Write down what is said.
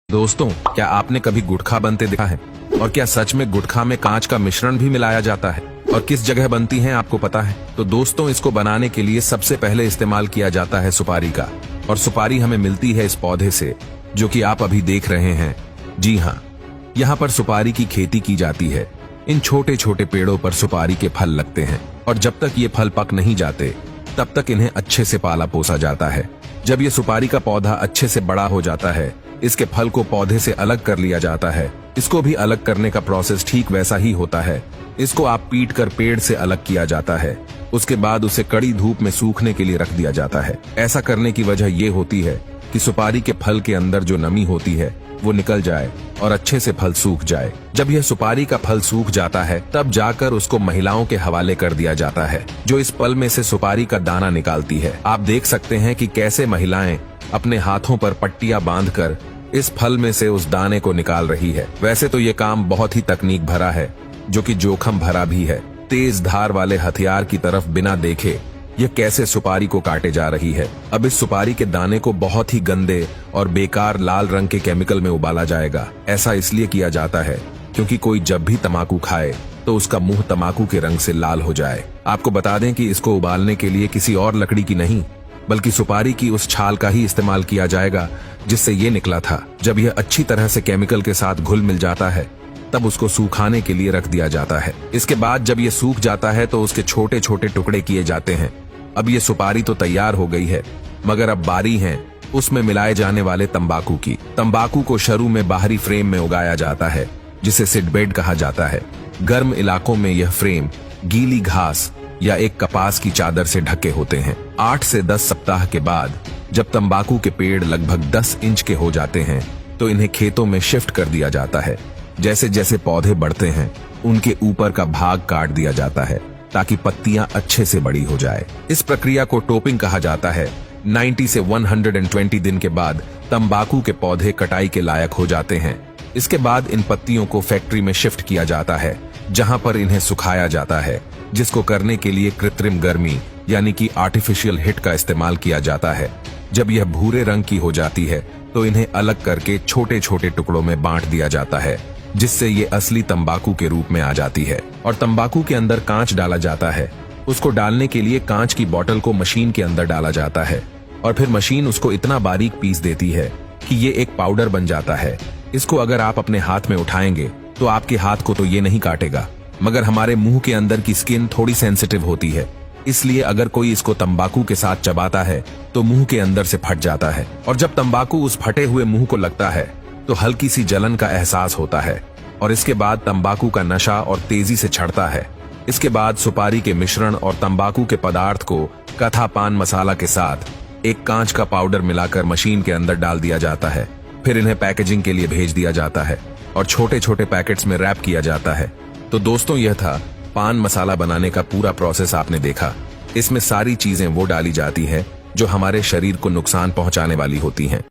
दोस्तों, क्या आपने कभी गुटखा बनते देखा है? और क्या सच में गुटखा में कांच का मिश्रण भी मिलाया जाता है? और किस जगह बनती है आपको पता है? तो दोस्तों, इसको बनाने के लिए सबसे पहले इस्तेमाल किया जाता है सुपारी का। और सुपारी हमें मिलती है इस पौधे से, जो कि आप अभी देख रहे हैं। जी हाँ, यहाँ पर सुपारी की खेती की जाती है। इन छोटे छोटे पेड़ों पर सुपारी के फल लगते हैं और जब तक ये फल पक नहीं जाते तब तक इन्हें अच्छे से पाला पोसा जाता है। जब ये सुपारी का पौधा अच्छे से बड़ा हो जाता है, इसके फल को पौधे से अलग कर लिया जाता है। इसको भी अलग करने का प्रोसेस ठीक वैसा ही होता है। इसको आप पीट कर पेड़ से अलग किया जाता है। उसके बाद उसे कड़ी धूप में सूखने के लिए रख दिया जाता है। ऐसा करने की वजह ये होती है कि सुपारी के फल के अंदर जो नमी होती है वो निकल जाए और अच्छे से फल सूख जाए। जब यह सुपारी का फल सूख जाता है तब जाकर उसको महिलाओं के हवाले कर दिया जाता है, जो इस पल में से सुपारी का दाना निकालती है। आप देख सकते हैं कि कैसे महिलाएं अपने हाथों पर पट्टियां बांधकर इस फल में से उस दाने को निकाल रही है। वैसे तो ये काम बहुत ही तकनीक भरा है, जो कि जोखिम भरा भी है। तेज धार वाले हथियार की तरफ बिना देखे यह कैसे सुपारी को काटे जा रही है। अब इस सुपारी के दाने को बहुत ही गंदे और बेकार लाल रंग के केमिकल में उबाला जाएगा। ऐसा इसलिए किया जाता है क्योंकि कोई जब भी तंबाकू खाए तो उसका मुंह तंबाकू के रंग से लाल हो जाए। आपको बता दें कि इसको उबालने के लिए किसी और लकड़ी की नहीं बल्कि सुपारी की उस छाल का ही इस्तेमाल किया जाएगा जिससे ये निकला था। जब यह अच्छी तरह से केमिकल के साथ घुल मिल जाता है तब उसको सूखाने के लिए रख दिया जाता है। इसके बाद जब ये सूख जाता है तो उसके छोटे छोटे टुकड़े किए जाते हैं। अब ये सुपारी तो तैयार हो गई है, मगर अब बारी है उसमें मिलाए जाने वाले तंबाकू की। तंबाकू को शुरू में बाहरी फ्रेम में उगाया जाता है, जिसे सीडबेड कहा जाता है। गर्म इलाकों में यह फ्रेम गीली घास या एक कपास की चादर से ढके होते हैं। 8 से 10 सप्ताह के बाद जब तंबाकू के पेड़ लगभग 10 इंच के हो जाते हैं तो इन्हें खेतों में शिफ्ट कर दिया जाता है। जैसे जैसे पौधे बढ़ते हैं उनके ऊपर का भाग काट दिया जाता है ताकि पत्तियां अच्छे से बड़ी हो जाए। इस प्रक्रिया को टोपिंग कहा जाता है। 90 से 120 दिन के बाद तंबाकू के पौधे कटाई के लायक हो जाते हैं। इसके बाद इन पत्तियों को फैक्ट्री में शिफ्ट किया जाता है, जहां पर इन्हें सुखाया जाता है, जिसको करने के लिए कृत्रिम गर्मी यानी कि आर्टिफिशियल हीट का इस्तेमाल किया जाता है। जब यह भूरे रंग की हो जाती है तो इन्हें अलग करके छोटे छोटे टुकड़ों में बांट दिया जाता है, जिससे ये असली तंबाकू के रूप में आ जाती है। और तंबाकू के अंदर कांच डाला जाता है। उसको डालने के लिए कांच की बोतल को मशीन के अंदर डाला जाता है और फिर मशीन उसको इतना बारीक पीस देती है कि ये एक पाउडर बन जाता है। इसको अगर आप अपने हाथ में उठाएंगे तो आपके हाथ को तो ये नहीं काटेगा, मगर हमारे मुंह के अंदर की स्किन थोड़ी सेंसिटिव होती है, इसलिए अगर कोई इसको तंबाकू के साथ चबाता है तो मुंह के अंदर से फट जाता है। और जब तंबाकू उस फटे हुए मुंह को लगता है तो हल्की सी जलन का एहसास होता है और इसके बाद तंबाकू का नशा और तेजी से चढ़ता है। इसके बाद सुपारी के मिश्रण और तंबाकू के पदार्थ को कथा पान मसाला के साथ एक कांच का पाउडर मिलाकर मशीन के अंदर डाल दिया जाता है। फिर इन्हें पैकेजिंग के लिए भेज दिया जाता है और छोटे छोटे पैकेट्स में रैप किया जाता है। तो दोस्तों, यह था पान मसाला बनाने का पूरा प्रोसेस। आपने देखा, इसमें सारी चीजें वो डाली जाती हैं जो हमारे शरीर को नुकसान पहुंचाने वाली होती हैं।